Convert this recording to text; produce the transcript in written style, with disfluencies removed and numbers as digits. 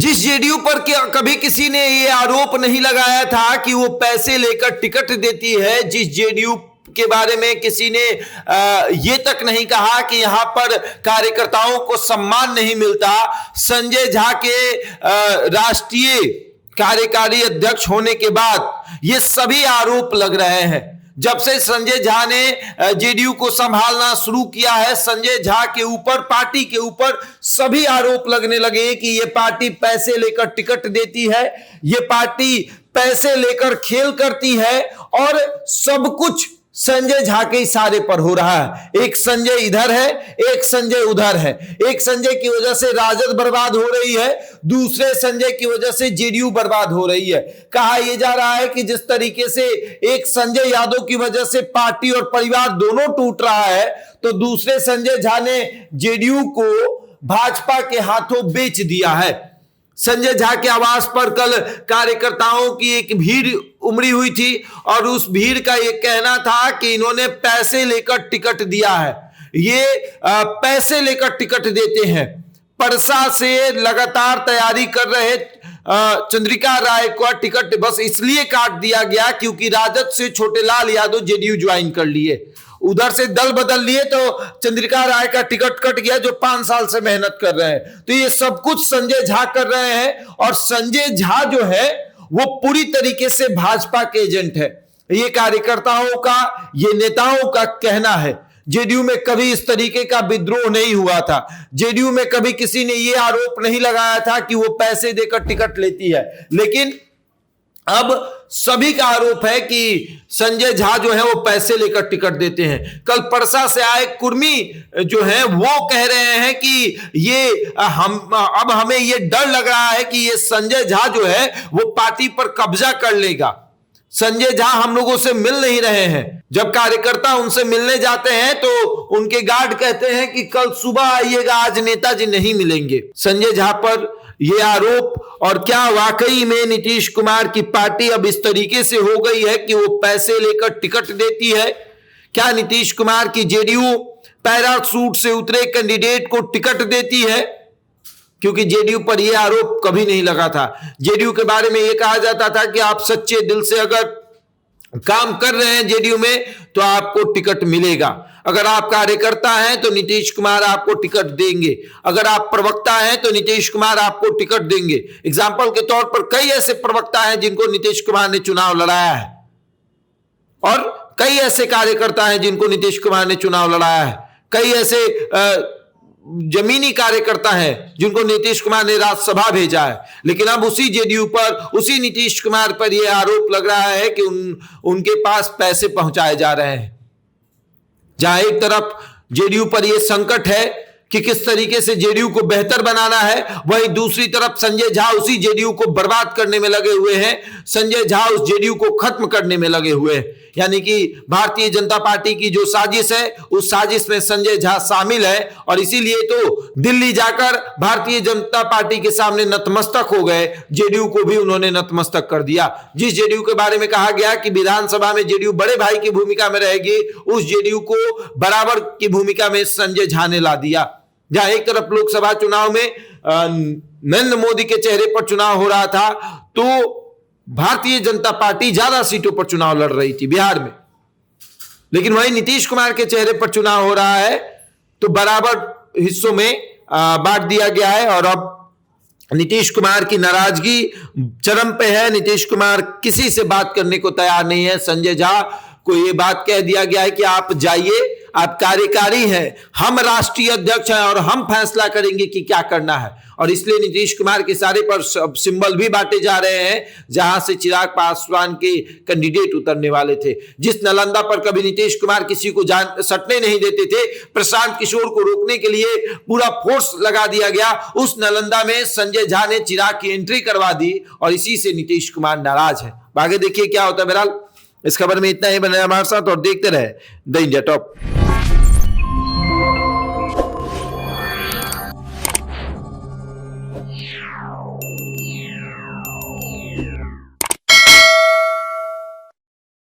जिस जेडीयू पर कभी किसी ने ये आरोप नहीं लगाया था कि वो पैसे लेकर टिकट देती है, जिस जेडीयू के बारे में किसी ने ये तक नहीं कहा कि यहां पर कार्यकर्ताओं को सम्मान नहीं मिलता, संजय झा के राष्ट्रीय कार्यकारी अध्यक्ष होने के बाद ये सभी आरोप लग रहे हैं। जब से संजय झा ने जेडीयू को संभालना शुरू किया है, संजय झा के ऊपर, पार्टी के ऊपर सभी आरोप लगने लगे कि ये पार्टी पैसे लेकर टिकट देती है, ये पार्टी पैसे लेकर खेल करती है और सब कुछ संजय झा के इशारे पर हो रहा है। एक संजय इधर है, एक संजय उधर है। एक संजय की वजह से राजद बर्बाद हो रही है, दूसरे संजय की वजह से जेडीयू बर्बाद हो रही है। कहा यह जा रहा है कि जिस तरीके से एक संजय यादव की वजह से पार्टी और परिवार दोनों टूट रहा है, तो दूसरे संजय झा ने जेडीयू को भाजपा के हाथों बेच दिया है। संजय झा के आवास पर कल कार्यकर्ताओं की एक भीड़ उमड़ी हुई थी और उस भीड़ का ये कहना था कि इन्होंने पैसे लेकर टिकट दिया है, ये पैसे लेकर टिकट देते हैं। परसा से लगातार तैयारी कर रहे चंद्रिका राय को टिकट बस इसलिए काट दिया गया क्योंकि राजद से छोटेलाल यादव जेडीयू ज्वाइन कर लिए, उधर से दल बदल लिए तो चंद्रिका राय का टिकट कट गया जो 5 साल से मेहनत कर रहे हैं। तो ये सब कुछ संजय झा कर रहे हैं और संजय झा जो है वो पूरी तरीके से भाजपा के एजेंट है। ये कार्यकर्ताओं का, ये नेताओं का कहना है। जेडीयू में कभी इस तरीके का विद्रोह नहीं हुआ था, जेडीयू में कभी किसी ने ये आरोप नहीं लगाया था कि वो पैसे देकर टिकट लेती है, लेकिन अब सभी का आरोप है कि संजय झा जो है वो पैसे लेकर टिकट देते हैं। कल परसा से आए कुर्मी जो है वो कह रहे हैं कि ये अब हमें ये डर लग रहा है कि ये संजय झा जो है वो पार्टी पर कब्जा कर लेगा। संजय झा हम लोगों से मिल नहीं रहे हैं, जब कार्यकर्ता उनसे मिलने जाते हैं तो उनके गार्ड कहते हैं कि कल सुबह आइएगा, आज नेताजी नहीं मिलेंगे। संजय झा पर यह आरोप, और क्या वाकई में नीतीश कुमार की पार्टी अब इस तरीके से हो गई है कि वो पैसे लेकर टिकट देती है? क्या नीतीश कुमार की जेडीयू पैराशूट से उतरे कैंडिडेट को टिकट देती है? क्योंकि जेडीयू पर यह आरोप कभी नहीं लगा था। जेडीयू के बारे में यह कहा जाता था कि आप सच्चे दिल से अगर काम कर रहे हैं जेडीयू में तो आपको टिकट मिलेगा। अगर आप कार्यकर्ता हैं तो नीतीश कुमार आपको टिकट देंगे, अगर आप प्रवक्ता हैं तो नीतीश कुमार आपको टिकट देंगे। एग्जाम्पल के तौर पर कई ऐसे प्रवक्ता हैं जिनको नीतीश कुमार ने चुनाव लड़ाया है और कई ऐसे कार्यकर्ता हैं जिनको नीतीश कुमार ने चुनाव लड़ाया है। कई ऐसे जमीनी कार्यकर्ता हैं जिनको नीतीश कुमार ने राज्यसभा भेजा है, लेकिन अब उसी जेडीयू पर, उसी नीतीश कुमार पर यह आरोप लग रहा है कि उनके पास पैसे पहुंचाए जा रहे हैं। जहां एक तरफ जेडीयू पर यह संकट है कि किस तरीके से जेडीयू को बेहतर बनाना है, वहीं दूसरी तरफ संजय झा उसी जेडीयू को बर्बाद करने में लगे हुए हैं। संजय झा उस जेडीयू को खत्म करने में लगे हुए हैं। यानी कि भारतीय जनता पार्टी की जो साजिश है, उस साजिश में संजय झा शामिल है और इसीलिए तो दिल्ली जाकर भारतीय जनता पार्टी के सामने नतमस्तक हो गए। जेडीयू को भी उन्होंने नतमस्तक कर दिया। जिस जेडीयू के बारे में कहा गया कि विधानसभा में जेडीयू बड़े भाई की भूमिका में रहेगी, उस जेडीयू को बराबर की भूमिका में संजय झा ने ला दिया। जहां एक तरफ लोकसभा चुनाव में नरेंद्र मोदी के चेहरे पर चुनाव हो रहा था, तो भारतीय जनता पार्टी ज्यादा सीटों पर चुनाव लड़ रही थी बिहार में, लेकिन वहीं नीतीश कुमार के चेहरे पर चुनाव हो रहा है तो बराबर हिस्सों में बांट दिया गया है। और अब नीतीश कुमार की नाराजगी चरम पे है। नीतीश कुमार किसी से बात करने को तैयार नहीं है। संजय झा को यह बात कह दिया गया है कि आप जाइए, आप कार्यकारी हैं, हम राष्ट्रीय अध्यक्ष हैं और हम फैसला करेंगे कि क्या करना है। और इसलिए नीतीश कुमार के सारे पर सिंबल भी बांटे जा रहे हैं जहां से चिराग पासवान के कैंडिडेट उतरने वाले थे। जिस नालंदा पर कभी नीतीश कुमार किसी को सटने नहीं देते थे, प्रशांत किशोर को रोकने के लिए पूरा फोर्स लगा दिया गया, उस नालंदा में संजय झा ने चिराग की एंट्री करवा दी और इसी से नीतीश कुमार नाराज है। आगे देखिए क्या होता है। बहरहाल इस खबर में इतना ही। बने हमारे साथ और देखते रहे द इंडिया टॉप।